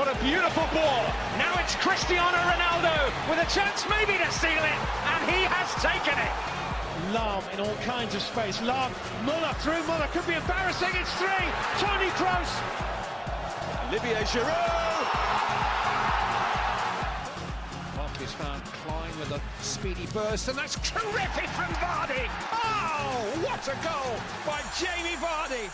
What a beautiful ball. Now it's Cristiano Ronaldo with a chance maybe to seal it, and he has taken it. Love in all kinds of space. Love, Muller through. Muller could be embarrassing. It's three. Tony Kroos. Olivier Giroud. Marcus found Klein with a speedy burst, and that's terrific from Vardy. Oh, what a goal by Jamie Vardy.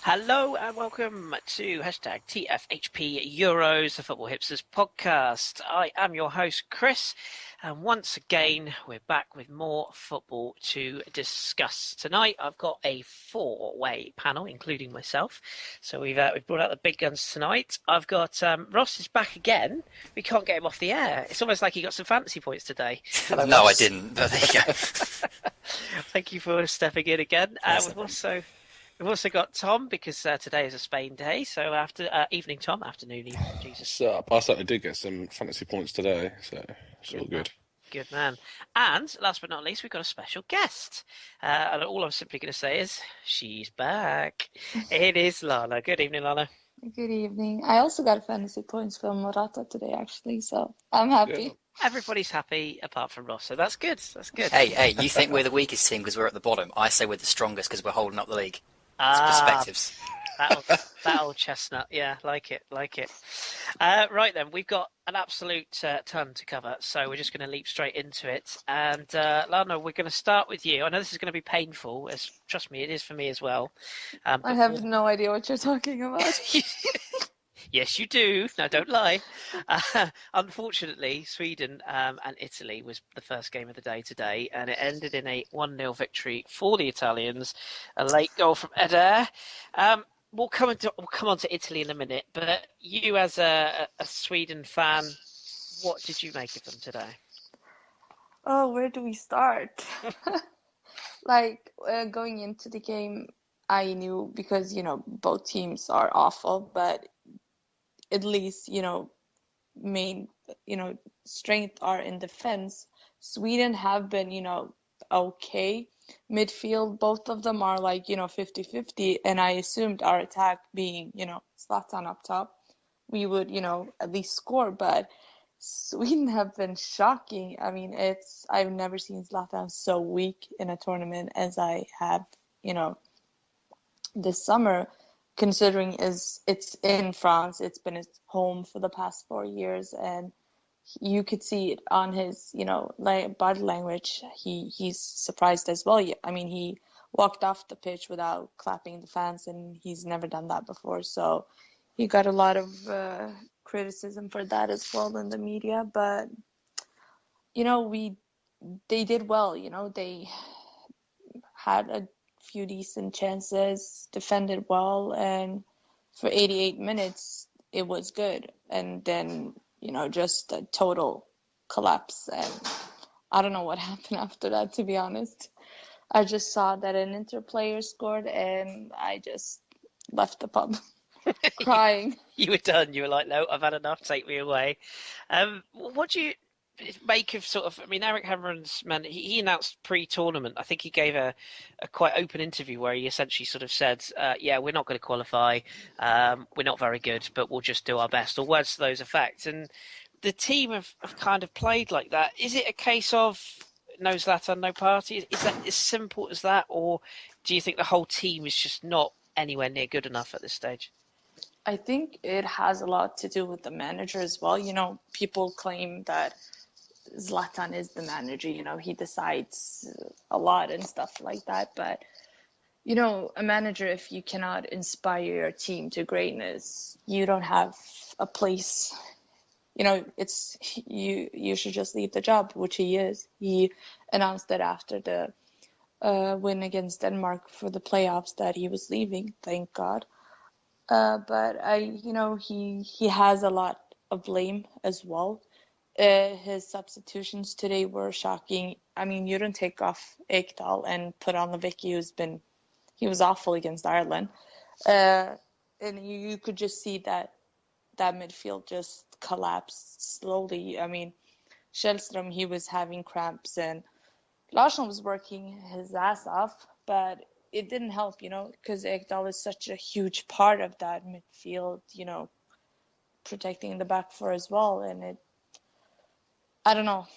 Hello and welcome to hashtag TFHP Euros, the Football Hipsters podcast. I am your host, Kris, and once again, we're back with more football to discuss. Tonight, I've got a four-way panel, including myself. So we've brought out the big guns tonight. I've got Ross is back again. We can't get him off the air. It's almost like he got some fantasy points today. Hello, no, Ross. I didn't. But there you go. Thank you for stepping in again. We've also got Tom, because today is a Spain day. So evening, Tom. Afternoon, evening, Jesus. So I certainly did get some fantasy points today, so it's all good. Good man. And last but not least, we've got a special guest. And all I'm simply going to say is, she's back. It is Lana. Good evening, Lana. Good evening. I also got fantasy points from Morata today, actually, so I'm happy. Yeah. Everybody's happy apart from Ross, so that's good. That's good. Hey, you think we're the weakest team because we're at the bottom. I say we're the strongest because we're holding up the league. It's perspectives. That old chestnut. Yeah, like it. Right then, we've got an absolute ton to cover, so we're just going to leap straight into it. And Lana, we're going to start with you. I know this is going to be painful, as trust me, it is for me as well. I have no idea what you're talking about. Yes, you do. No, don't lie. Unfortunately, Sweden and Italy was the first game of the day today, and it ended in a 1-0 victory for the Italians. A late goal from Eder. We'll come on to Italy in a minute, but you, as a Sweden fan, what did you make of them today? Oh, where do we start? Going into the game, I knew, because, both teams are awful, but at least, main, strength are in defense. Sweden have been, okay. Midfield, both of them are 50-50. And I assumed our attack being, Zlatan up top, we would, at least score. But Sweden have been shocking. I mean, I've never seen Zlatan so weak in a tournament as I have, this summer. Considering it's in France, it's been his home for the past 4 years, and you could see it on his, body language. He's surprised as well. I mean, he walked off the pitch without clapping the fans, and he's never done that before. So he got a lot of criticism for that as well in the media. But they did well. They had a few decent chances, defended well, and for 88 minutes it was good. And then just a total collapse, and I don't know what happened after that, to be honest. I just saw that an Inter player scored, and I just left the pub crying. You were done. You were like, no, I've had enough, take me away. What do you make of Eric Hamren's man? He announced pre-tournament. I think he gave a quite open interview where he essentially sort of said, "Yeah, we're not going to qualify. We're not very good, but we'll just do our best," or words to those effects. And the team have kind of played like that. Is it a case of no Zlatan, no party? Is that as simple as that, or do you think the whole team is just not anywhere near good enough at this stage? I think it has a lot to do with the manager as well. People claim that Zlatan is the manager, he decides a lot and stuff like that. But, a manager, if you cannot inspire your team to greatness, you don't have a place. It's you should just leave the job, which he is. He announced that after the win against Denmark for the playoffs that he was leaving, thank God. But he has a lot of blame as well. His substitutions today were shocking. I mean, you don't take off Ekdal and put on Levicki, he was awful against Ireland. And you could just see that midfield just collapsed slowly. I mean, Källström, he was having cramps, and Larsson was working his ass off, but it didn't help, because Ekdal is such a huge part of that midfield, protecting the back four as well. And I don't know.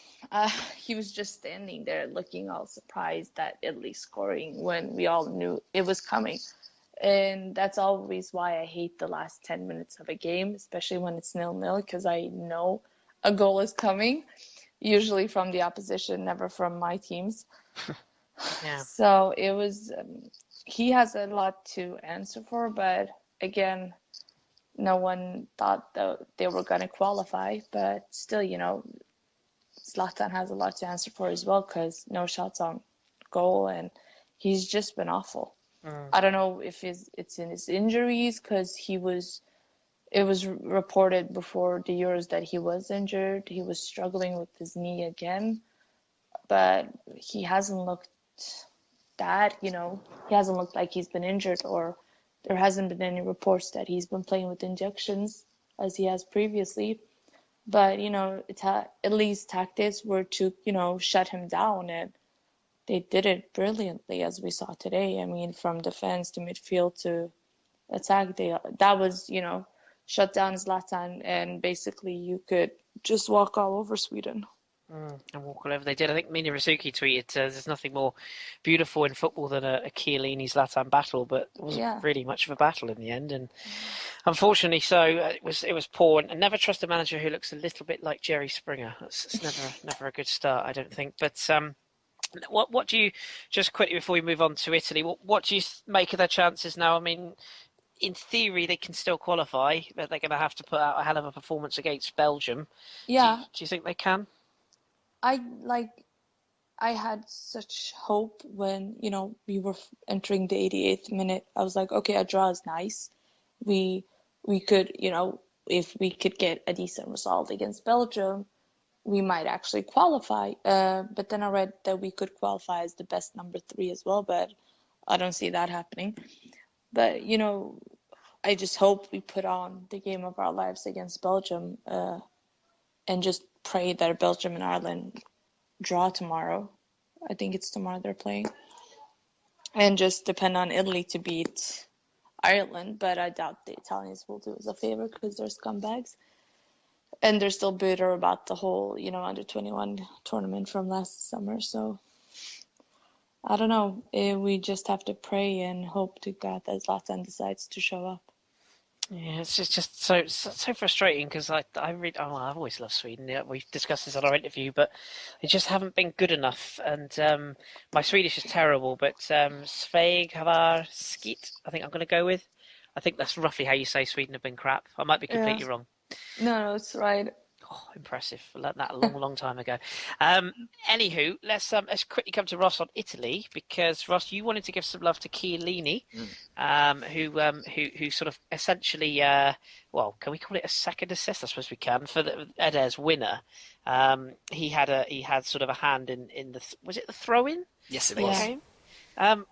He was just standing there looking all surprised at Italy scoring when we all knew it was coming. And that's always why I hate the last 10 minutes of a game, especially when it's 0-0, because I know a goal is coming, usually from the opposition, never from my teams. Yeah. So it was, he has a lot to answer for, but again, no one thought that they were going to qualify. But still, Zlatan has a lot to answer for as well, because no shots on goal, and he's just been awful. I don't know if it's in his injuries, because it was reported before the Euros that he was injured. He was struggling with his knee again, but he hasn't looked he hasn't looked like he's been injured, or there hasn't been any reports that he's been playing with injections as he has previously. But, Italy's tactics were to, shut him down, and they did it brilliantly, as we saw today. I mean, from defense to midfield to attack, that was, shut down Zlatan, and basically you could just walk all over Sweden. And walk all over. They did. I think Mina Rizuki tweeted, "There's nothing more beautiful in football than a Chiellini-Zlatan battle," but it wasn't really much of a battle in the end, and unfortunately, so it was poor. And never trust a manager who looks a little bit like Jerry Springer. It's never a good start, I don't think. But what do you, just quickly before we move on to Italy, what do you make of their chances now? I mean, in theory, they can still qualify, but they're going to have to put out a hell of a performance against Belgium. Yeah. Do you think they can? I had such hope when, we were entering the 88th minute. I was like, okay, a draw is nice. We could, if we could get a decent result against Belgium, we might actually qualify. But then I read that we could qualify as the best number 3 as well, but I don't see that happening. But, I just hope we put on the game of our lives against Belgium, and just pray that Belgium and Ireland draw tomorrow. I think it's tomorrow they're playing. And just depend on Italy to beat Ireland, but I doubt the Italians will do us a favor because they're scumbags. And they're still bitter about the whole, under 21 tournament from last summer. So I don't know. We just have to pray and hope to God that Zlatan decides to show up. Yeah, it's just so frustrating because I've always loved Sweden. Yeah, we've discussed this on our interview, but they just haven't been good enough. And my Swedish is terrible, but Sveg Havar Skit, I think I'm going to go with. I think that's roughly how you say Sweden have been crap. I might be completely wrong. No, it's right. Oh, impressive. I learned that a long time ago. Anywho, let's quickly come to Ross on Italy, because Ross, you wanted to give some love to Chiellini, who sort of essentially, can we call it a second assist? I suppose we can, for the Eder's winner. He had sort of a hand in the was it the throw-in? Yes, it was. Game?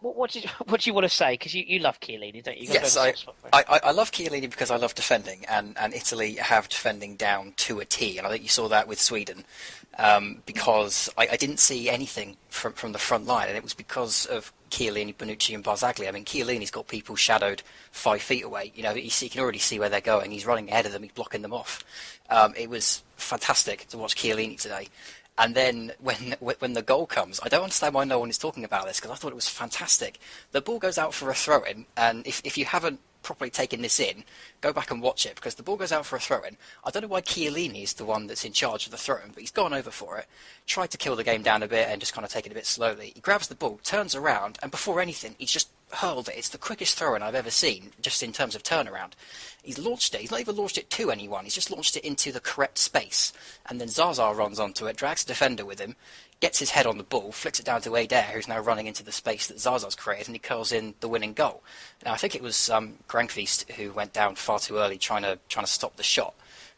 What do you want to say? Because you love Chiellini, don't you? Yes, I love Chiellini because I love defending, and Italy have defending down to a T, and I think you saw that with Sweden, because I didn't see anything from the front line, and it was because of Chiellini, Bonucci and Barzagli. I mean, Chiellini's got people shadowed 5 feet away. You can already see where they're going. He's running ahead of them. He's blocking them off. It was fantastic to watch Chiellini today. And then when the goal comes, I don't understand why no one is talking about this, because I thought it was fantastic. The ball goes out for a throw-in, and if you haven't properly taken this in, go back and watch it, because the ball goes out for a throw-in. I don't know why Chiellini is the one that's in charge of the throw-in, but he's gone over for it, tried to kill the game down a bit and just kind of take it a bit slowly. He grabs the ball, turns around, and before anything, he's just hurled it. It's the quickest throw-in I've ever seen, just in terms of turnaround. He's launched it. He's not even launched it to anyone. He's just launched it into the correct space. And then Zaza runs onto it, drags the defender with him, gets his head on the ball, flicks it down to Adair, who's now running into the space that Zaza's created, and he curls in the winning goal. Now, I think it was Grankvist who went down far too early trying to stop the shot.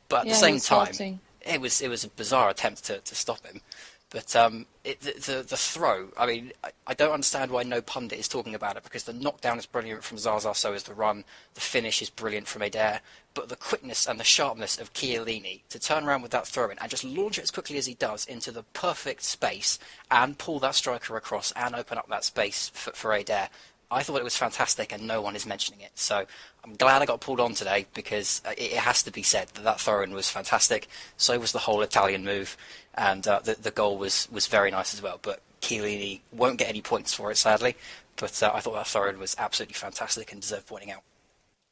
But at the same time, it was a bizarre attempt to stop him. But the throw, I mean, I don't understand why no pundit is talking about it, because the knockdown is brilliant from Zaza, so is the run. The finish is brilliant from Adair. But the quickness and the sharpness of Chiellini to turn around with that throw-in and just launch it as quickly as he does into the perfect space and pull that striker across and open up that space for Adair, I thought it was fantastic, and no one is mentioning it. So I'm glad I got pulled on today, because it has to be said that throw-in was fantastic. So was the whole Italian move, and the goal was very nice as well. But Chiellini won't get any points for it, sadly. But I thought that throw-in was absolutely fantastic and deserved pointing out.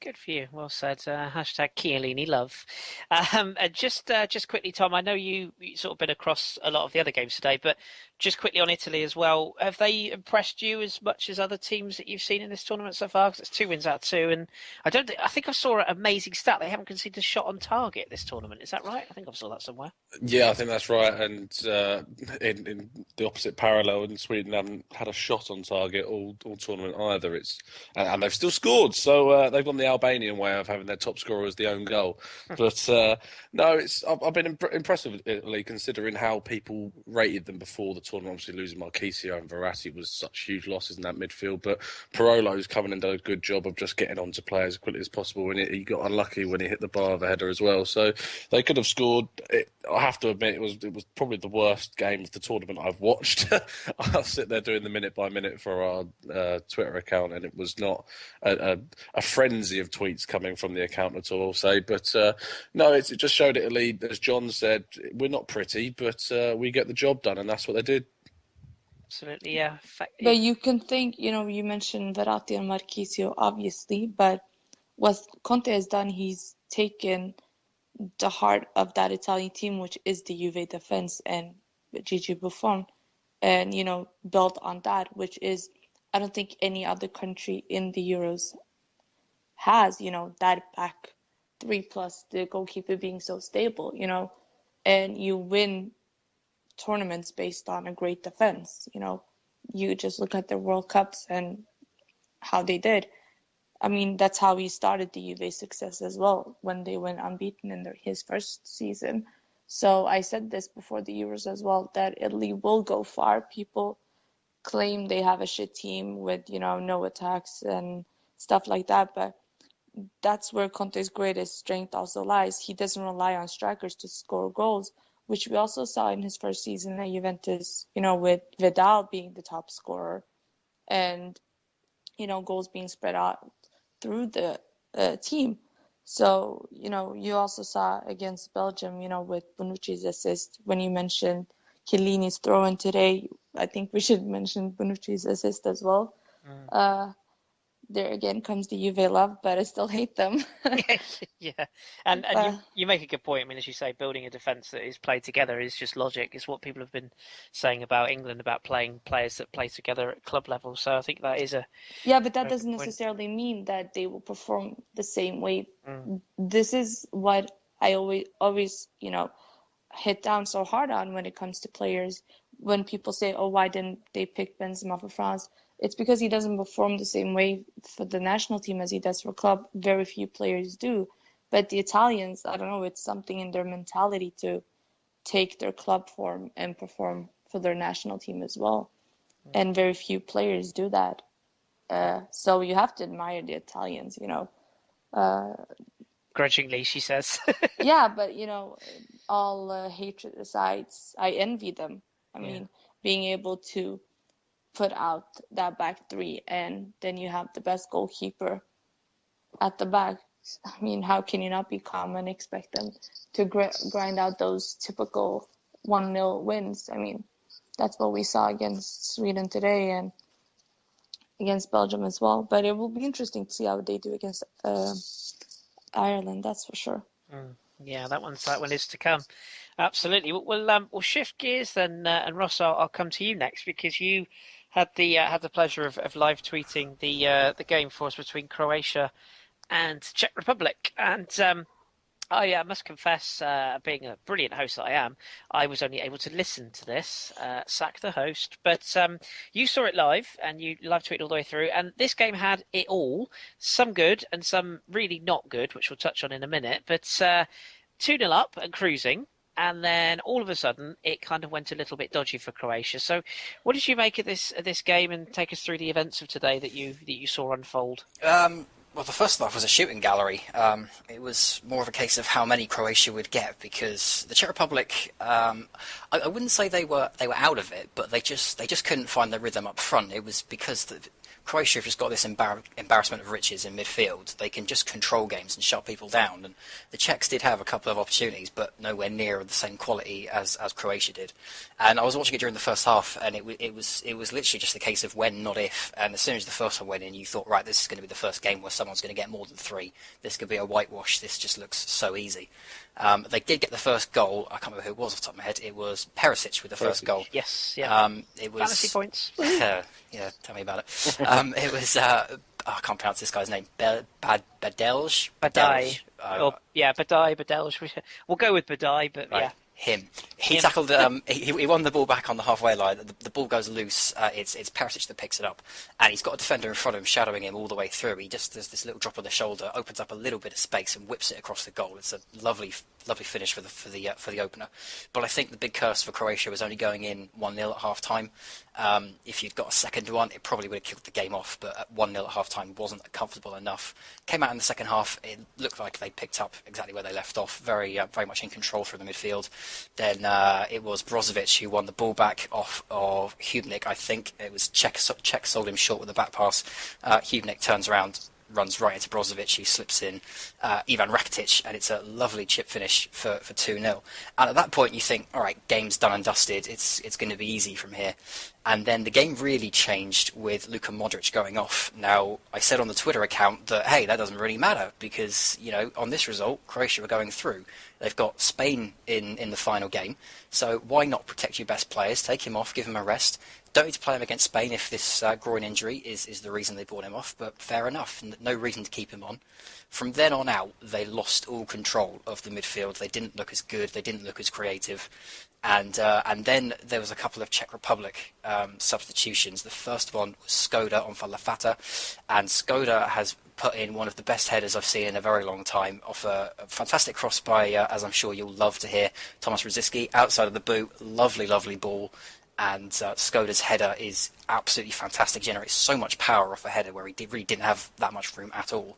Good for you. Well said. Hashtag Chiellini love. And just quickly, Tom, I know you sort of been across a lot of the other games today, but just quickly on Italy as well. Have they impressed you as much as other teams that you've seen in this tournament so far? Because it's 2 wins out of 2, and I think I saw an amazing stat. They haven't conceded a shot on target this tournament. Is that right? I think I saw that somewhere. Yeah, I think that's right. And in the opposite parallel, in Sweden haven't had a shot on target all tournament either. And they've still scored, so they've gone the Albanian way of having their top scorer as the own goal. But no, I've been impressed with Italy, considering how people rated them before the tournament. Obviously, losing Marchisio and Verratti was such huge losses in that midfield. But Parolo's come in and done a good job of just getting on to play as quickly as possible. And he got unlucky when he hit the bar of a header as well. So they could have scored. I have to admit, it was probably the worst game of the tournament I've watched. I'll sit there doing the minute by minute for our Twitter account, and it was not a frenzy of tweets coming from the account at all. But no, it just showed Italy, as John said, we're not pretty, but we get the job done, and that's what they did. Absolutely, yeah. But you can think, you mentioned Verratti and Marchisio, obviously, but what Conte has done, he's taken the heart of that Italian team, which is the Juve defense and Gigi Buffon, and, built on that, which is, I don't think any other country in the Euros has, that back three plus the goalkeeper being so stable, and you win tournaments based on a great defense. You just look at the World Cups and how they did. I mean, that's how he started the Juve success as well, when they went unbeaten in his first season. So I said this before the Euros as well, that Italy will go far. People claim they have a shit team with, no attacks and stuff like that, but that's where Conte's greatest strength also lies. He doesn't rely on strikers to score goals, which we also saw in his first season at Juventus, with Vidal being the top scorer and, goals being spread out through the team. So, you also saw against Belgium, with Bonucci's assist. When you mentioned Chiellini's throw-in today, I think we should mention Bonucci's assist as well. There again comes the Juve love, but I still hate them. Yeah, and you make a good point. I mean, as you say, building a defence that is played together is just logic. It's what people have been saying about England, about playing players that play together at club level. So I think that is yeah, but that doesn't necessarily mean that they will perform the same way. This is what I always hit down so hard on when it comes to players. When people say, "Oh, why didn't they pick Benzema for France?" It's because he doesn't perform the same way for the national team as he does for club. Very few players do. But the Italians, I don't know, it's something in their mentality to take their club form and perform for their national team as well. And very few players do that. So you have to admire the Italians, grudgingly, she says. Yeah, but, all hatred aside, I envy them. I mean, being able to put out that back three, and then you have the best goalkeeper at the back. I mean, how can you not be calm and expect them to grind out those typical 1-0 wins? I mean, that's what we saw against Sweden today and against Belgium as well. But it will be interesting to see how they do against Ireland, that's for sure. Yeah, that one is to come. Absolutely. We'll shift gears then, and Ross, I'll come to you next, because you had the pleasure of live tweeting the game for us between Croatia and Czech Republic, and I must confess, being a brilliant host that I am, I was only able to listen to this, sack the host, but you saw it live, and you live tweeted all the way through, and this game had it all, some good and some really not good, which we'll touch on in a minute, but 2-0 up and cruising, and then all of a sudden it kind of went a little bit dodgy for Croatia. So what did you make of this game, and take us through the events of today that you saw unfold? Well, the first half was a shooting gallery. It was more of a case of how many Croatia would get, because the Czech Republic, I wouldn't say they were out of it, but they just couldn't find the rhythm up front. It was because Croatia have just got this embarrassment of riches in midfield. They can just control games and shut people down. And the Czechs did have a couple of opportunities, but nowhere near the same quality as Croatia did. And I was watching it during the first half, and it was literally just a case of when, not if. And as soon as the first one went in, you thought, right, this is going to be the first game where someone's going to get more than 3. This could be a whitewash. This just looks so easy. They did get the first goal. I can't remember who it was off the top of my head. It was Perisic with the first goal. Yes, yeah. It was Fantasy points. yeah, tell me about it. It was I can't pronounce this guy's name. Badelj. Badai. Badelj. We'll go with Badai, but right. yeah. He tackled. He won the ball back on the halfway line. The ball goes loose. It's Perisic that picks it up, and he's got a defender in front of him, shadowing him all the way through. He just does this little drop of the shoulder, opens up a little bit of space, and whips it across the goal. It's a lovely finish for the opener. But I think the big curse for Croatia was only going in 1-0 at half time. If you'd got a second one, it probably would have killed the game off. But at 1-0 at half time wasn't comfortable enough. Came out in the second half. It looked like they picked up exactly where they left off. Very much in control through the midfield. Then it was Brozovic who won the ball back off of Hubnik. I think it was Czech sold him short with a back pass. Hubnik turns around, runs right into Brozovic, who slips in Ivan Rakitic, and it's a lovely chip finish for 2-0. And at that point you think, all right, game's done and dusted, it's going to be easy from here. And then the game really changed with Luka Modric going off. Now, I said on the Twitter account that, hey, that doesn't really matter because, on this result, Croatia are going through. They've got Spain in the final game, so why not protect your best players, take him off, give him a rest. Don't need to play him against Spain if this groin injury is the reason they brought him off, but fair enough, no reason to keep him on. From then on out, they lost all control of the midfield. They didn't look as good, they didn't look as creative, and then there was a couple of Czech Republic substitutions. The first one was Skoda on for Lafata, and Skoda has put in one of the best headers I've seen in a very long time off a fantastic cross by, as I'm sure you'll love to hear, Thomas Rosicky, outside of the boot, lovely ball. And Skoda's header is absolutely fantastic, generates so much power off a header where he really didn't have that much room at all.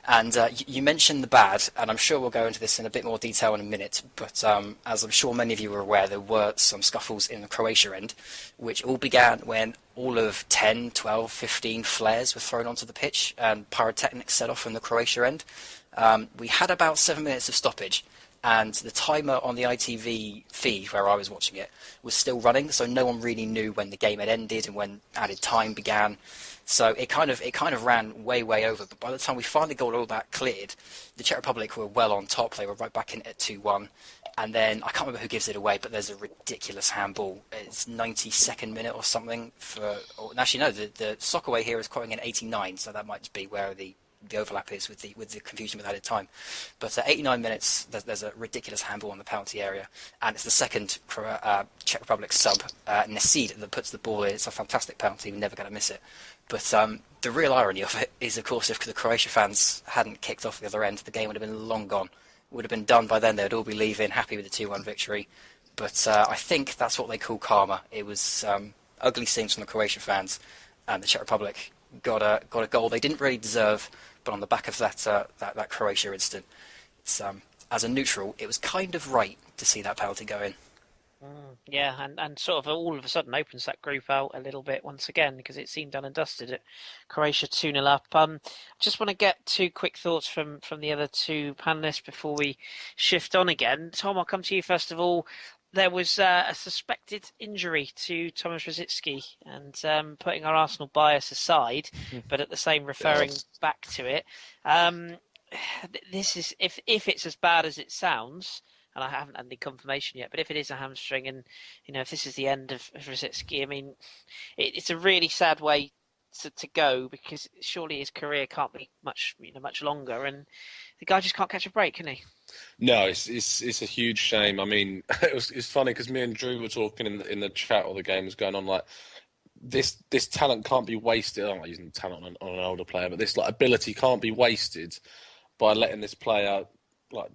And you mentioned the bad, and I'm sure we'll go into this in a bit more detail in a minute, but as I'm sure many of you are aware, there were some scuffles in the Croatia end, which all began when all of 10, 12, 15 flares were thrown onto the pitch and pyrotechnics set off from the Croatia end. We had about 7 minutes of stoppage, and the timer on the ITV feed where I was watching it was still running, so no one really knew when the game had ended and when added time began. So it kind of ran way over. But by the time we finally got all that cleared, the Czech Republic were well on top. They were right back in it at 2-1. And then I can't remember who gives it away, but there's a ridiculous handball. It's 92nd minute or something. Actually, no, the soccer way here is quoting an 89, so that might be where the overlap is with the confusion with added time. But 89 minutes, there's a ridiculous handball on the penalty area, and it's the second Czech Republic sub, Nesid, that puts the ball in. It's a fantastic penalty, we're never going to miss it. But the real irony of it is, of course, if the Croatia fans hadn't kicked off the other end, the game would have been long gone. It would have been done by then. They would all be leaving, happy with the 2-1 victory. But I think that's what they call karma. It was ugly scenes from the Croatia fans, and the Czech Republic got a goal they didn't really deserve. But on the back of that Croatia incident, it's, as a neutral, it was kind of right to see that penalty go in. Yeah, and sort of all of a sudden opens that group out a little bit once again, because it seemed done and dusted at Croatia 2-0 up. Just want to get 2 quick thoughts from the other 2 panellists before we shift on again. Tom, I'll come to you first of all. There was a suspected injury to Thomas Rosicky, and putting our Arsenal bias aside, but at the same referring back to it, this is if it's as bad as it sounds, and I haven't had any confirmation yet, but if it is a hamstring, and if this is the end of Rosicky, I mean, it's a really sad way to go, because surely his career can't be much longer, and the guy just can't catch a break, can he? No, it's a huge shame. I mean, it's funny because me and Drew were talking in the chat while the game was going on. Like, this talent can't be wasted. I'm not using talent on an older player, but this ability can't be wasted by letting this player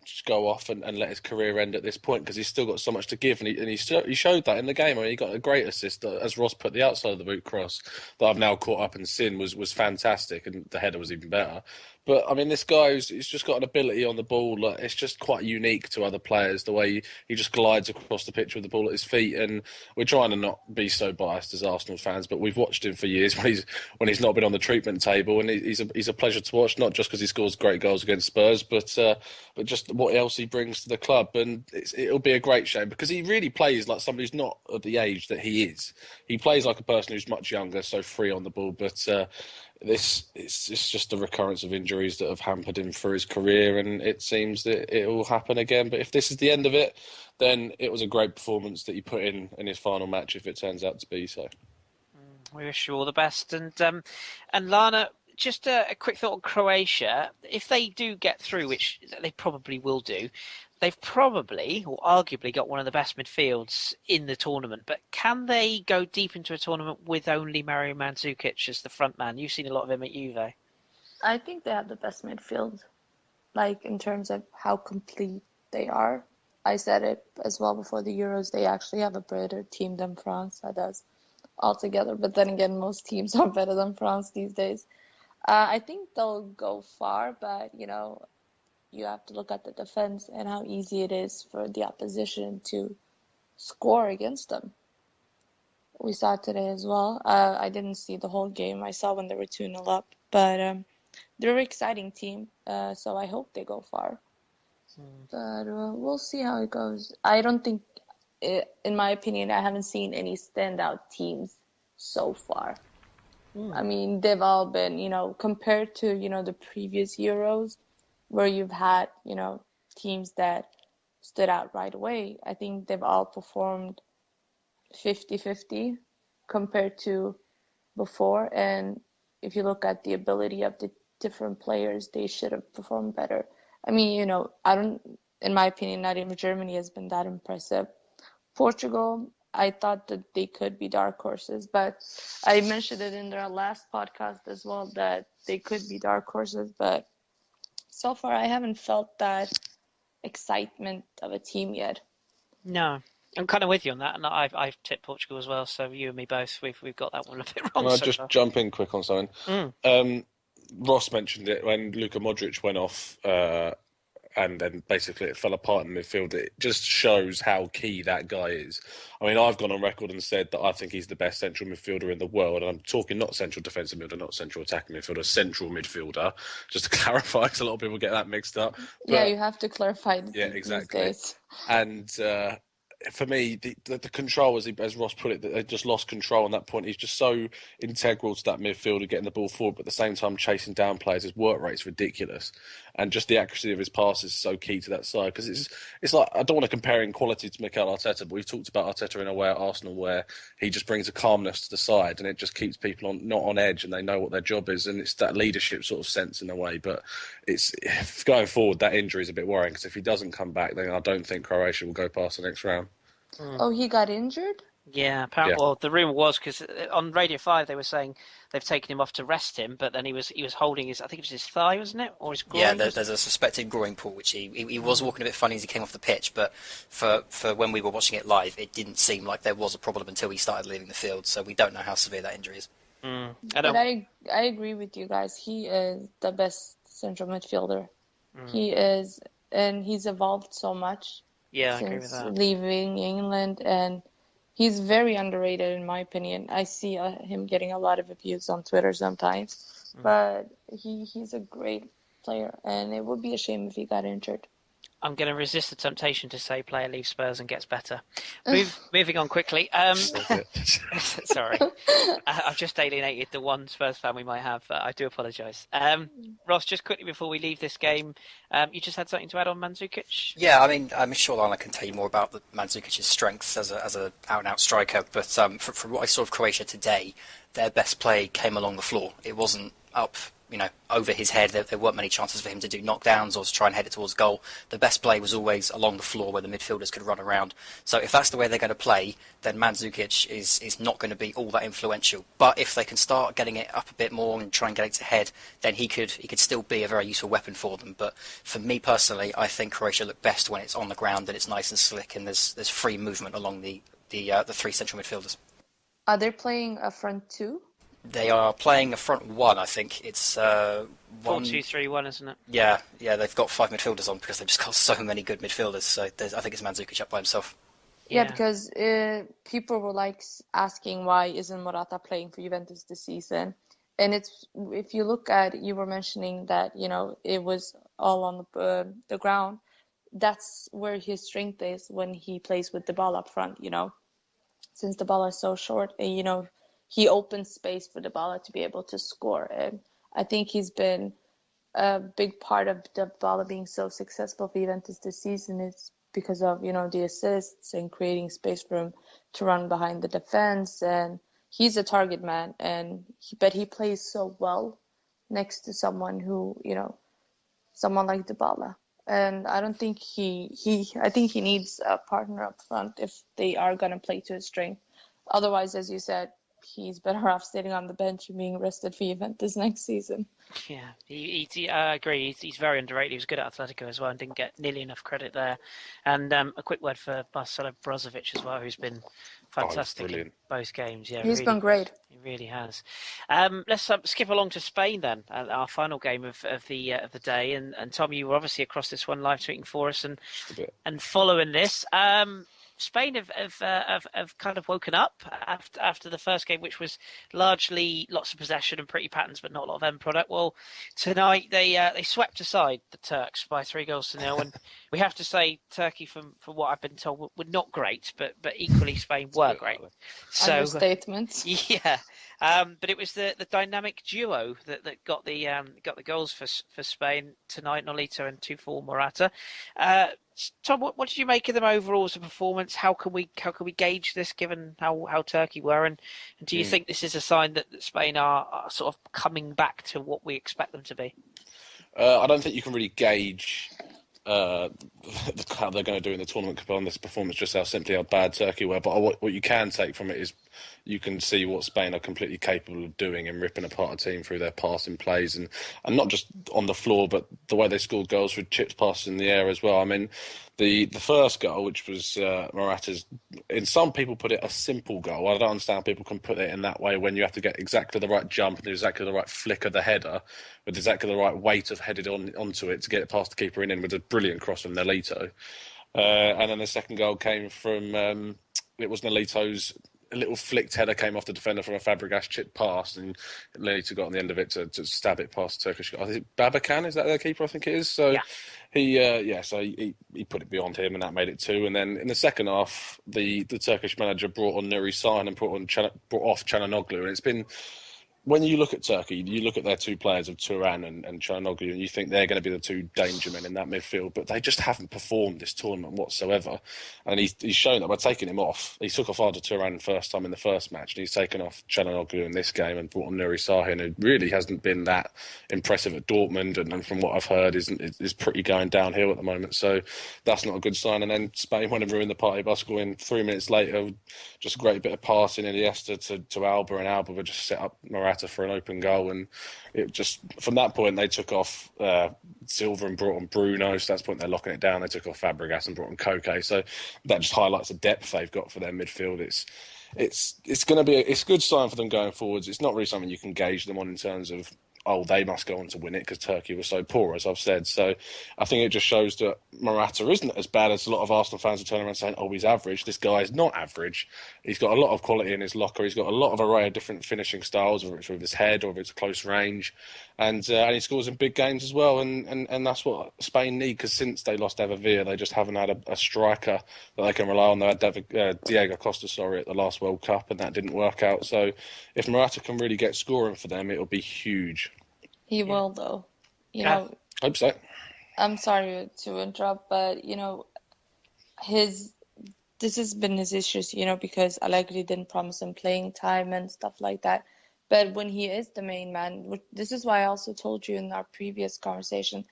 just go off and let his career end at this point, because he's still got so much to give, and he showed that in the game. I mean, he got a great assist, as Ross put, the outside of the boot cross that I've now caught up and seen was fantastic, and the header was even better. But I mean, this guy he's just got an ability on the ball. Like, it's just quite unique to other players. The way he just glides across the pitch with the ball at his feet. And we're trying to not be so biased as Arsenal fans, but we've watched him for years when he's not been on the treatment table, and he's a pleasure to watch. Not just because he scores great goals against Spurs, but just what else he brings to the club. And it'll be a great shame because he really plays like somebody who's not at the age that he is. He plays like a person who's much younger, so free on the ball, but. It's just a recurrence of injuries that have hampered him for his career, and it seems that it will happen again. But if this is the end of it, then it was a great performance that he put in his final match, if it turns out to be so. We wish you all the best. And Lana, just a quick thought on Croatia. If they do get through, which they probably will do, they've probably, or arguably, got one of the best midfields in the tournament. But can they go deep into a tournament with only Mario Mandzukic as the front man? You've seen a lot of him at Juve. I think they have the best midfield, like in terms of how complete they are. I said it as well before the Euros. They actually have a better team than France does altogether. But then again, most teams are better than France these days. I think they'll go far, but you have to look at the defense and how easy it is for the opposition to score against them. We saw it today as well. I didn't see the whole game. I saw when they were 2-0 up. But they're an exciting team, so I hope they go far. But we'll see how it goes. I don't think, in my opinion, I haven't seen any standout teams so far. I mean, they've all been, compared to, the previous Euros, where you've had, teams that stood out right away. I think they've all performed 50-50 compared to before. And if you look at the ability of the different players, they should have performed better. I mean, in my opinion, not even Germany has been that impressive. Portugal, I thought that they could be dark horses, but I mentioned it in their last podcast as well that they could be dark horses, but so far I haven't felt that excitement of a team yet. No, I'm kind of with you on that, and I've tipped Portugal as well. So you and me both, we've got that one a bit wrong. Can I so just far. jump in quick on something? Ross mentioned it when Luka Modric went off, and then basically it fell apart in midfield. It just shows how key that guy is. I mean, I've gone on record and said that I think he's the best central midfielder in the world, and I'm talking not central defensive midfielder, not central attacking midfielder, central midfielder. Just to clarify, because a lot of people get that mixed up. But, yeah, you have to clarify. Yeah, exactly. These days. And for me, the control, as Ross put it, they just lost control on that point. He's just so integral to that midfielder, getting the ball forward, but at the same time chasing down players. His work rate's ridiculous, and just the accuracy of his passes is so key to that side. Because it's like, I don't want to compare in quality to Mikel Arteta, but we've talked about Arteta in a way at Arsenal where he just brings a calmness to the side, and it just keeps people not on edge, and they know what their job is, and it's that leadership sort of sense in a way. But it's going forward, that injury is a bit worrying, because if he doesn't come back, then I don't think Croatia will go past the next round. Oh, he got injured? Yeah, apparently. Yeah. Well, the rumour was, because on Radio 5 they were saying they've taken him off to rest him, but then he was holding I think it was his thigh, wasn't it? Or his groin? Yeah, there's a suspected groin pull, which he was walking a bit funny as he came off the pitch, but for when we were watching it live, it didn't seem like there was a problem until he started leaving the field, so we don't know how severe that injury is. But I agree with you guys. He is the best central midfielder. He is, and he's evolved so much. Yeah, I agree with that. Leaving England, and he's very underrated in my opinion. I see him getting a lot of abuse on Twitter sometimes, but he's a great player, and it would be a shame if he got injured. I'm going to resist the temptation to say player leaves Spurs and gets better. Moving on quickly. Sorry. I've just alienated the one Spurs fan we might have. I do apologise. Ross, just quickly before we leave this game, you just had something to add on Mandzukic? Yeah, I mean, I'm sure Lana can tell you more about Mandzukic's strengths as a out-and-out striker, but from what I saw of Croatia today, their best play came along the floor. It wasn't up, over his head. There weren't many chances for him to do knockdowns or to try and head it towards goal. The best play was always along the floor where the midfielders could run around. So if that's the way they're going to play, then Mandzukic is not going to be all that influential. But if they can start getting it up a bit more and try and get it to head, then he could still be a very useful weapon for them. But for me personally, I think Croatia look best when it's on the ground and it's nice and slick and there's free movement along the three central midfielders. Are they playing a front two? They are playing a front one, I think. It's 4-2-3-1, isn't it? Yeah, they've got 5 midfielders on because they've just got so many good midfielders. So I think it's Mandzukic up by himself. Yeah, because people were like asking why isn't Morata playing for Juventus this season, and it's if you look at you were mentioning that it was all on the ground. That's where his strength is when he plays with the ball up front. Since the ball is so short, and he opens space for the ball to be able to score. And I think he's been a big part of the ball being so successful for Juventus this season is because of the assists and creating space for him to run behind the defense, and he's a target man, but he plays so well next to someone who someone like Dybala, and I don't think I think he needs a partner up front if they are going to play to his strength. Otherwise, as you said, he's better off sitting on the bench and being rested for Juventus next season. Yeah, I agree. He's very underrated. He was good at Atletico as well and didn't get nearly enough credit there. And a quick word for Marcelo Brozovic as well, who's been fantastic in both games. Yeah, he's been great. He really has. Let's skip along to Spain then, our final game of the day. And Tom, you were obviously across this one live tweeting for us and following this. Spain have kind of woken up after the first game, which was largely lots of possession and pretty patterns, but not a lot of end product. Well, tonight they swept aside the Turks by 3-0, and we have to say Turkey, from what I've been told, were not great, but equally Spain were great. So understatement. Yeah. But it was the dynamic duo that got the goals for Spain tonight, Nolito and Tufel Morata. Tom, what did you make of them overall as a performance? How can we gauge this given how Turkey were, and do you think this is a sign that Spain are sort of coming back to what we expect them to be? I don't think you can really gauge how they're going to do in the tournament on this performance, just how bad Turkey were. But what you can take from it is you can see what Spain are completely capable of doing and ripping apart a team through their passing plays and not just on the floor, but the way they scored goals with chipped passes in the air as well. I mean, the first goal, which was Morata's, in some people put it a simple goal. I don't understand how people can put it in that way when you have to get exactly the right jump and exactly the right flick of the header with exactly the right weight of headed onto it to get it past the keeper and in with a brilliant cross from Nolito. And then the second goal came from, it was Nolito's a little flicked header came off the defender from a Fabregas chip pass, and Nolito got on the end of it to stab it past the Turkish guy. I think Babacan, is that their keeper? I think it is. So yeah. He put it beyond him, and that made it 2. And then in the second half, the Turkish manager brought on Nuri Sahin and brought off Çalhanoğlu, and it's been. When you look at Turkey, you look at their 2 players of Turan and Çalhanoğlu, and you think they're going to be the 2 danger men in that midfield, but they just haven't performed this tournament whatsoever. And he's shown that by taking him off. He took off Arda Turan first time in the first match, and he's taken off Çalhanoğlu in this game and brought on Nuri Sahin, who really hasn't been that impressive at Dortmund, and from what I've heard, is pretty going downhill at the moment. So that's not a good sign. And then Spain went and ruined the party by scoring 3 minutes later, just a great bit of passing in Iniesta to Alba, and Alba would just set up Morata for an open goal, and it just from that point they took off Silva and brought on Bruno. So that's the point they're locking it down. They took off Fabregas and brought on Koke. So that just highlights the depth they've got for their midfield. It's going to be it's a good sign for them going forwards. It's not really something you can gauge them on in terms of they must go on to win it because Turkey was so poor, as I've said. So I think it just shows that Morata isn't as bad as a lot of Arsenal fans are turning around saying, he's average. This guy is not average. He's got a lot of quality in his locker. He's got a lot of array of different finishing styles, whether it's with his head or if it's close range. And he scores in big games as well. And that's what Spain need, because since they lost Villa, they just haven't had a striker that they can rely on. They had Diego Costa, at the last World Cup, and that didn't work out. So if Morata can really get scoring for them, it'll be huge. He will, though. I hope so. I'm sorry to interrupt, but, this has been his issues, because Allegri didn't promise him playing time and stuff like that. But when he is the main man, this is why I also told you in our previous conversation,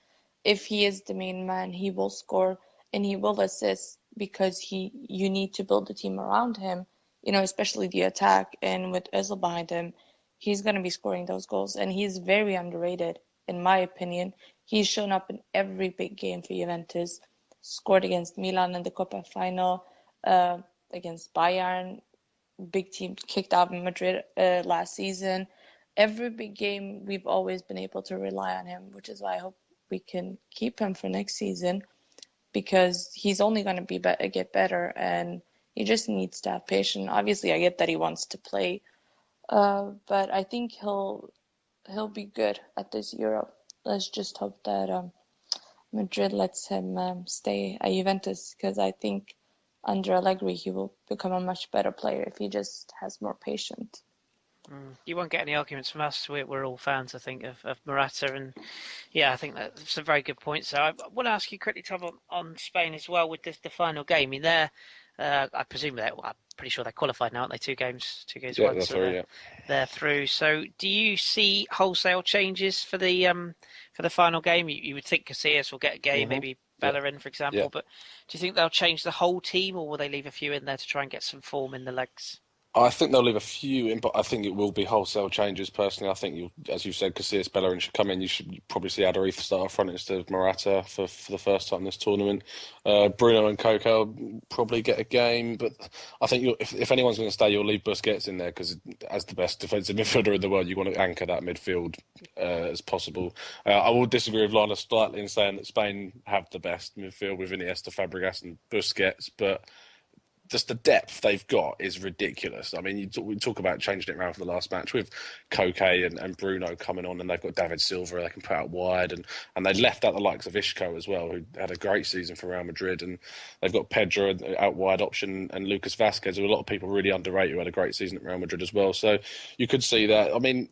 if he is the main man, he will score and he will assist, because you need to build the team around him, especially the attack. And with Özil behind him, he's going to be scoring those goals. And he's very underrated, in my opinion. He's shown up in every big game for Juventus, scored against Milan in the Copa final, against Bayern, big team kicked out in Madrid last season. every big game, we've always been able to rely on him, which is why I hope we can keep him for next season, because he's only going to get better, and he just needs to have patience. Obviously, I get that he wants to play, but I think he'll be good at this Euro. Let's just hope that Madrid lets him stay at Juventus, because I think under Allegri he will become a much better player if he just has more patience. You won't get any arguments from us. We're all fans, I think, of Morata, and yeah, I think that's some very good points. So I want to ask you quickly, Tom, on Spain as well with the final game. I mean, I presume I'm pretty sure they're qualified now, aren't they? Two games Yeah, won, that's so right. they're through. So, do you see wholesale changes for the final game? You would think Casillas will get a game, maybe Bellerin, for example. Yeah. But do you think they'll change the whole team, or will they leave a few in there to try and get some form in the legs? I think they'll leave a few in, but I think it will be wholesale changes. Personally, I think as you said, Casillas, Bellerin should come in. You should probably see Adarife start up front instead of Morata for the first time this tournament. Bruno and Coco probably get a game, but I think if anyone's going to stay, you'll leave Busquets in there, because as the best defensive midfielder in the world, you want to anchor that midfield as possible. I will disagree with Lana slightly in saying that Spain have the best midfield with Iniesta, Fabregas, and Busquets, but just the depth they've got is ridiculous. I mean, we talk about changing it around for the last match with Koke and Bruno coming on, and they've got David Silva they can put out wide, and they left out the likes of Isco as well, who had a great season for Real Madrid, and they've got Pedro out wide option and Lucas Vazquez, who a lot of people really underrate, who had a great season at Real Madrid as well. So you could see that. I mean,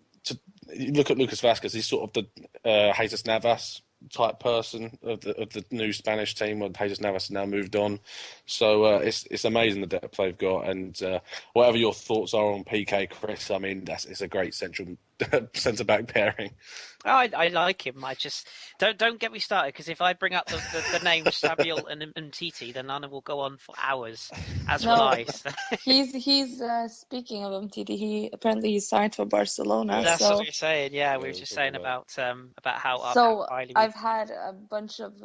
you look at Lucas Vazquez, he's sort of the Jesus Navas type person of the new Spanish team, where Jesus Navas has now moved on. So it's amazing the depth they've got, and whatever your thoughts are on PK, Kris, I mean, it's a great central centre back pairing. I like him. I just don't get me started, because if I bring up the names Samuel and Umtiti, then Lana will go on for hours, as will I. So. He's speaking of Umtiti, he signed for Barcelona. That's so, what you're saying. Yeah, we were just saying about how. So highly I've had a bunch of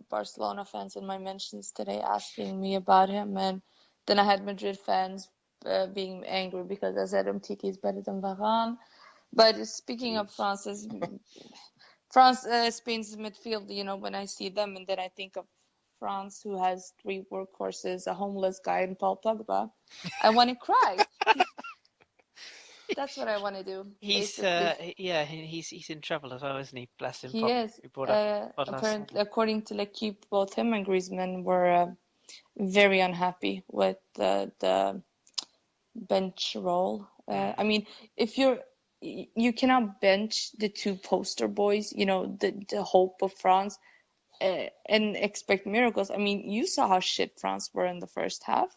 Barcelona fans in my mentions today asking me about him, and then I had Madrid fans being angry because I said Umtiti is better than Varane. But speaking of Spain's midfield, when I see them, and then I think of France, who has 3 workhorses, a homeless guy, and Paul Pogba, I want to cry. That's what I want to do. He's in trouble as well, isn't he? Bless him. He is. Apparently, according to L'Equipe, both him and Griezmann were very unhappy with the bench role. I mean, you cannot bench the 2 poster boys, the hope of France, and expect miracles. I mean, you saw how shit France were in the first half.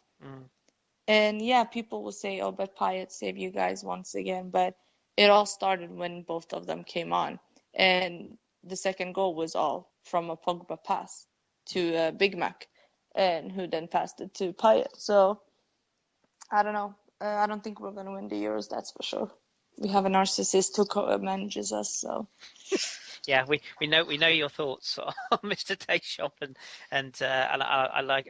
And yeah, people will say, oh, but Payet saved you guys once again. But it all started when both of them came on. And the second goal was all from a Pogba pass to Big Mac, and who then passed it to Payet. So, I don't know. I don't think we're going to win the Euros, that's for sure. We have a narcissist who manages us, so... Yeah, we know your thoughts on Mr. Deschamps, and I like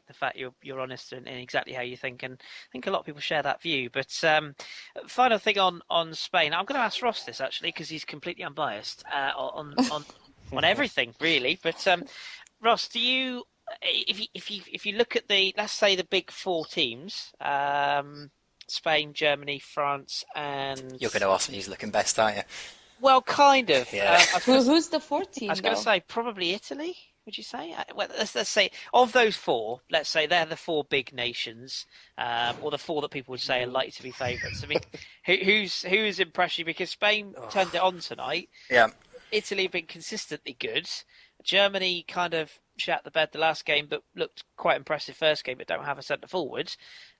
the fact you're honest in exactly how you think, and I think a lot of people share that view. But final thing on Spain, I'm going to ask Ross this actually, because he's completely unbiased on everything really. But Ross, do you, if you look at let's say the big 4 teams, Spain, Germany, France, and You're going to ask me who's looking best, aren't you? Well, kind of. Yeah. Who's the 4th team? I was going to say probably Italy. Would you say? Well, let's say of those 4, let's say they're the 4 big nations, or the 4 that people would say are likely to be favourites. I mean, who's impressed you? Because Spain turned it on tonight. Yeah. Italy have been consistently good. Germany kind of shat the bed the last game, but looked quite impressive first game, but don't have a centre forward.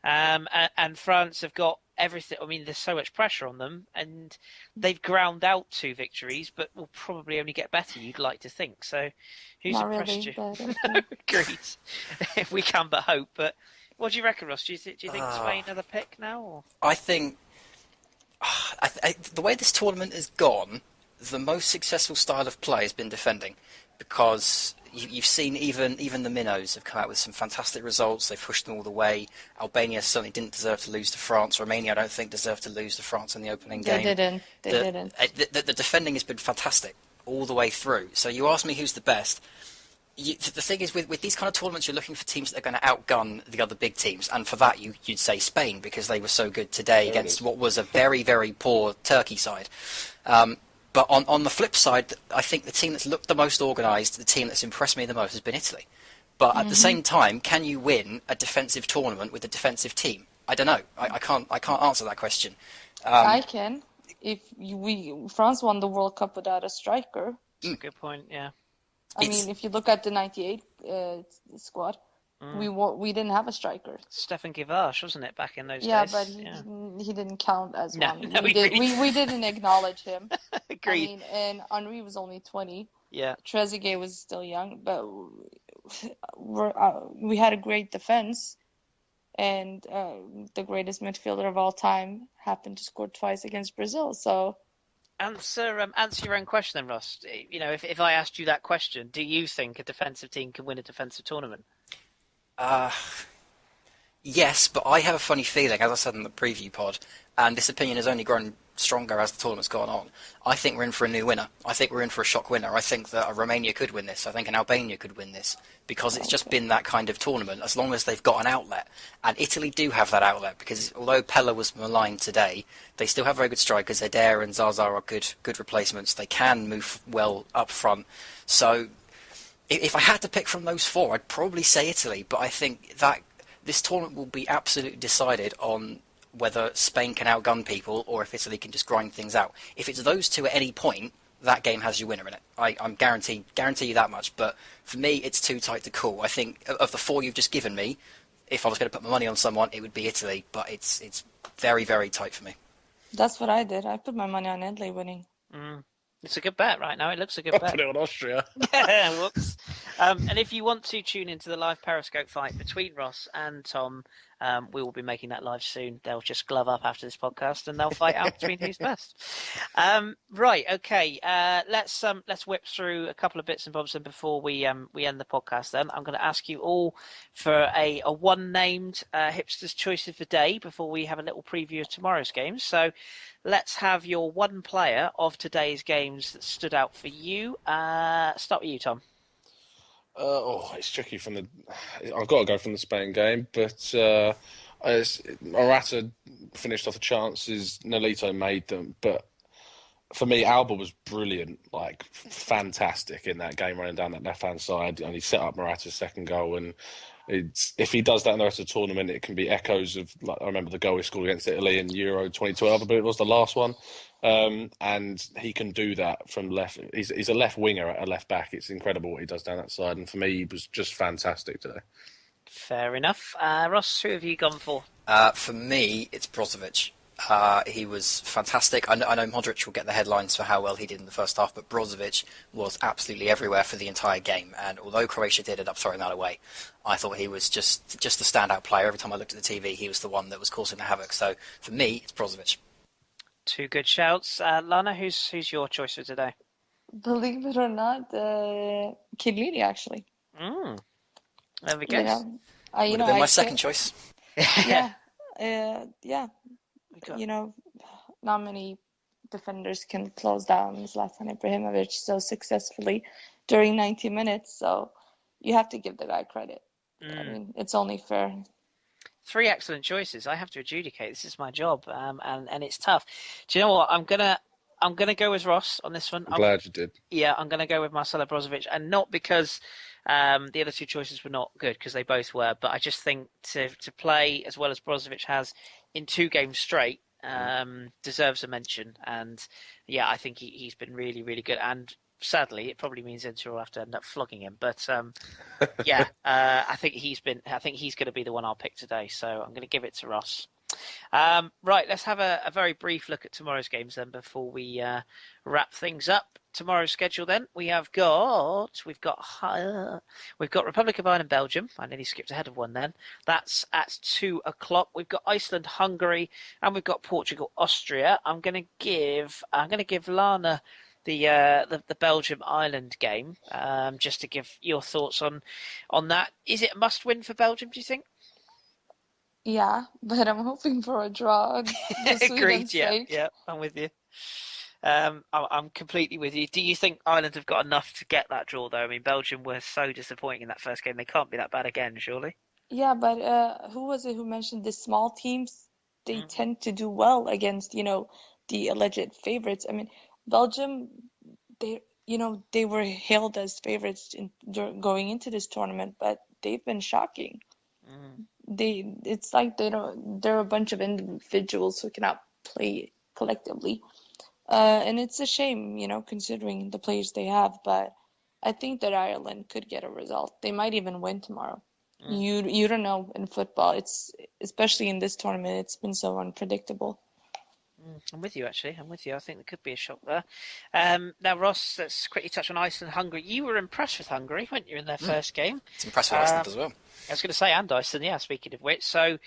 And France have got everything. I mean, there's so much pressure on them, and they've ground out 2 victories, but will probably only get better, you'd like to think. So who's Not impressed really, you? but Agreed. If we can but hope. But what do you reckon, Ross? Do you think Spain are the pick now? Or? I think the way this tournament has gone, the most successful style of play has been defending, because you've seen even the minnows have come out with some fantastic results. They've pushed them all the way. Albania certainly didn't deserve to lose to France. Romania, I don't think, deserved to lose to France in the opening game. They didn't. The defending has been fantastic all the way through. So you ask me who's the best. The thing is, with these kind of tournaments, you're looking for teams that are going to outgun the other big teams, and for that you'd say Spain, because they were so good today against what was a very, very poor Turkey side. But on the flip side, I think the team that's looked the most organised, the team that's impressed me the most, has been Italy. But at the same time, can you win a defensive tournament with a defensive team? I don't know. I can't answer that question. I can. France won the World Cup without a striker. That's a good point. Yeah. I mean, if you look at the '98 squad, we didn't have a striker. Stefan Givash, wasn't it, back in those days? Yeah, but he didn't count as one. No, we didn't acknowledge him. Agreed. I mean, and Henry was only 20. Yeah. Trezeguet was still young, but we had a great defense, and the greatest midfielder of all time happened to score twice against Brazil. So. Answer your own question then, Ross. You know, if I asked you that question, do you think a defensive team can win a defensive tournament? Yes, but I have a funny feeling, as I said in the preview pod, and this opinion has only grown stronger as the tournament's gone on. I think we're in for a new winner. I think we're in for a shock winner. I think that a Romania could win this. I think an Albania could win this, because it's just been that kind of tournament, as long as they've got an outlet. And Italy do have that outlet, because although Pella was maligned today, they still have very good strikers. Eder and Zaza are good replacements. They can move well up front. So if I had to pick from those four, I'd probably say Italy, but I think that this tournament will be absolutely decided on whether Spain can outgun people or if Italy can just grind things out. If it's those two at any point, that game has your winner in it. I'm guarantee you that much. But for me, it's too tight to call. I think of the four you've just given me, if I was going to put my money on someone, it would be Italy. But it's very, very tight for me. That's what I did. I put my money on Italy winning. It's a good bet right now. It looks a good bet. Put it on Austria. Whoops. And if you want to tune into the live Periscope fight between Ross and Tom, we will be making that live soon. They'll just glove up after this podcast and they'll fight out between who's best. Right, okay. Let's whip through a couple of bits and bobs then before we end the podcast. Then I'm going to ask you all for a one-named hipster's choice of the day before we have a little preview of tomorrow's games. So let's have your one player of today's games that stood out for you. Start with you, Tom. It's tricky I've got to go from the Spain game, but Morata finished off the chances. Nolito made them, but for me, Alba was brilliant, like fantastic in that game, running down that left-hand side, and he set up Morata's second goal. And if he does that in the rest of the tournament, it can be echoes of, like, I remember the goal he scored against Italy in Euro 2012, I believe it was the last one. And he can do that from left. He's a left winger at a left back. It's incredible what he does down that side. And for me, he was just fantastic today. Fair enough. Ross, who have you gone for? For me, it's Brozovic. He was fantastic. I know Modric will get the headlines for how well he did in the first half, but Brozovic was absolutely everywhere for the entire game. And although Croatia did end up throwing that away, I thought he was just the standout player. Every time I looked at the TV, he was the one that was causing the havoc. So for me, it's Brozovic. Two good shouts. Lana, who's your choice for today? Believe it or not, Chiellini, actually. There we go. Would have been my second choice. Yeah. Not many defenders can close down Zlatan Ibrahimovic so successfully during 90 minutes. So you have to give the guy credit. I mean, it's only fair. Three excellent choices. I have to adjudicate. This is my job, and it's tough. Do you know what? I'm gonna go with Ross on this one. I'm glad you did. Yeah, I'm gonna go with Marcelo Brozovic, and not because the other two choices were not good, because they both were. But I just think to play as well as Brozovic has in 2 games straight deserves a mention. And yeah, I think he's been really, really good. And sadly, it probably means Inter will have to end up flogging him. But I think he's going to be the one I'll pick today. So I'm going to give it to Ross. Right, let's have a very brief look at tomorrow's games then before we wrap things up. Tomorrow's schedule then, we've got Republic of Ireland, Belgium. I nearly skipped ahead of one then. That's at 2:00. We've got Iceland, Hungary, and we've got Portugal, Austria. I'm going to give Lana the Belgium Ireland game, just to give your thoughts on that. Is it a must win for Belgium, do you think? Yeah, but I'm hoping for a draw for Agreed. Sweden's Yeah, sake. yeah, I'm with you. I'm completely with you. Do you think Ireland have got enough to get that draw, though? I mean, Belgium were so disappointing in that first game. They can't be that bad again, surely. Yeah, but who was it who mentioned the small teams? They Mm. tend to do well against, the alleged favorites. I mean, Belgium, they were hailed as favorites going into this tournament, but they've been shocking. Mm. It's like they're a bunch of individuals who cannot play collectively. And it's a shame, considering the players they have, but I think that Ireland could get a result. They might even win tomorrow. You don't know in football. It's especially in this tournament, it's been so unpredictable. I'm with you, actually. I'm with you. I think there could be a shock there. Now, Ross, let's quickly touch on Iceland, Hungary. You were impressed with Hungary, weren't you, in their first game? It's impressive with Iceland as well. I was going to say, and Iceland, yeah, speaking of which. So,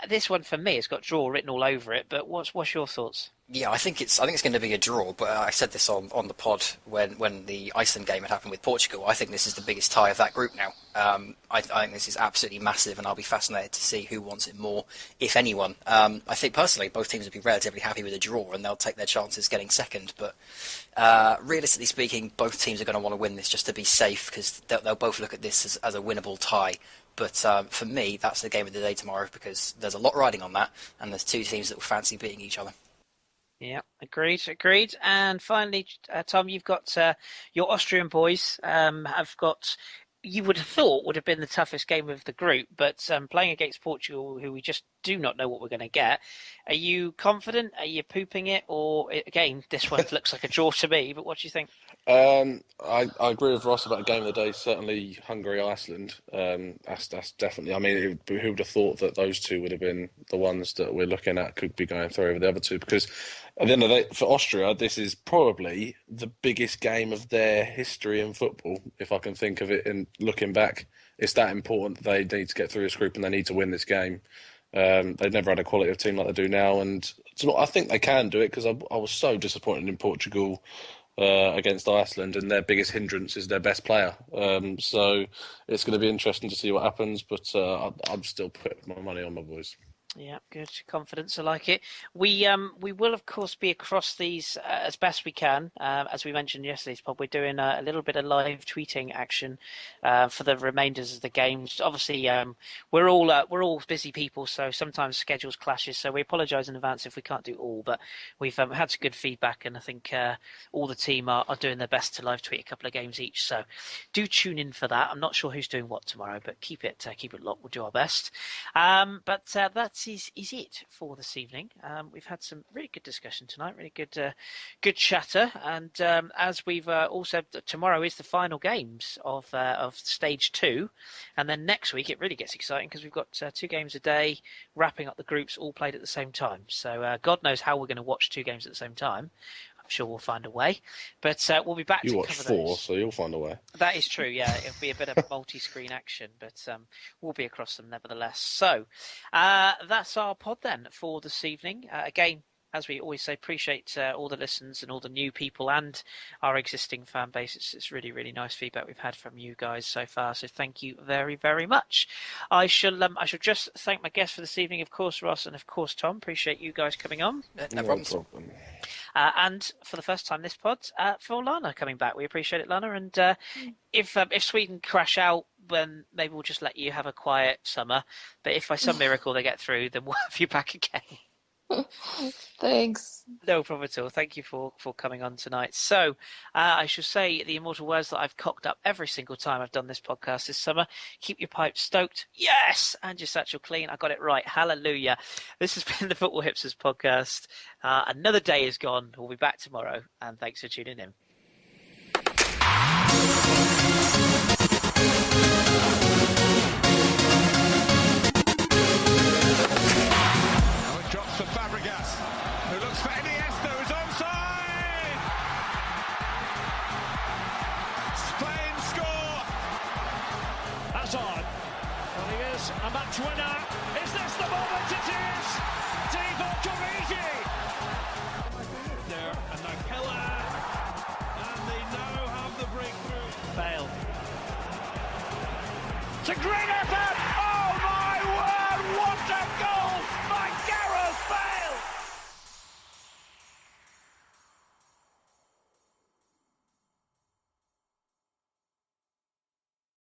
this one for me has got draw written all over it, but what's your thoughts? Yeah, I think it's going to be a draw. But I said this on the pod when the Iceland game had happened with Portugal. I think this is the biggest tie of that group now. I think this is absolutely massive, and I'll be fascinated to see who wants it more, if anyone. I think personally, both teams would be relatively happy with a draw, and they'll take their chances getting second. But realistically speaking, both teams are going to want to win this just to be safe, because they'll both look at this as a winnable tie. But for me, that's the game of the day tomorrow, because there's a lot riding on that, and there's two teams that will fancy beating each other. Yeah, agreed. And finally, Tom, you've got your Austrian boys have got, you would have thought would have been the toughest game of the group, but playing against Portugal, who we just do not know what we're going to get. Are you confident? Are you pooping it? Or, again, this one looks like a draw to me, but what do you think? I agree with Ross about game of the day. Certainly Hungary-Iceland. That's definitely. I mean, who would have thought that those two would have been the ones that we're looking at could be going through over the other two? Because at the end of the day, for Austria, this is probably the biggest game of their history in football, if I can think of it. And looking back, it's that important that they need to get through this group and they need to win this game. They've never had a quality of team like they do now, and I think they can do it, because I was so disappointed in Portugal against Iceland, and their biggest hindrance is their best player. So it's going to be interesting to see what happens, but I'm still putting my money on my boys. Yeah, good confidence. I like it. We will of course be across these as best we can. As we mentioned yesterday's pod, we're doing a little bit of live tweeting action for the remainders of the games. Obviously, we're all busy people, so sometimes schedules clashes. So we apologise in advance if we can't do all, but we've had some good feedback, and I think all the team are doing their best to live tweet a couple of games each. So do tune in for that. I'm not sure who's doing what tomorrow, but keep it locked. We'll do our best. But that's is it for this evening. We've had some really good discussion tonight, really good chatter, and as we've all said, tomorrow is the final games of stage 2, and then next week it really gets exciting, because we've got 2 games a day, wrapping up the groups, all played at the same time. So God knows how we're going to watch 2 games at the same time. I'm sure we'll find a way, but we'll be back to cover those. You watch 4, so you'll find a way. That is true, yeah. It'll be a bit of multi-screen action, but we'll be across them nevertheless. So that's our pod then for this evening. Again, as we always say, appreciate all the listens and all the new people and our existing fan base. It's really, really nice feedback we've had from you guys so far. So thank you very, very much. I shall just thank my guests for this evening, of course, Ross, and of course, Tom. Appreciate you guys coming on. No problems. And for the first time this pod, for Lana coming back. We appreciate it, Lana. And if Sweden crash out, then maybe we'll just let you have a quiet summer. But if by some miracle they get through, then we'll have you back again. Thanks. No problem at all. Thank you for coming on tonight. So I shall say the immortal words that I've cocked up every single time I've done this podcast this summer. Keep your pipes stoked. Yes! And your satchel clean. I got it right. Hallelujah. This has been the Football Hipsters podcast. Another day is gone. We'll be back tomorrow. And thanks for tuning in. Drops for Fabregas, who looks for Iniesta, who's onside! Spain score! Hazard, well, he is a match winner. Is this the moment? It is! Divock Origi! There, and now Killer. It's a great effort. Oh my word! What a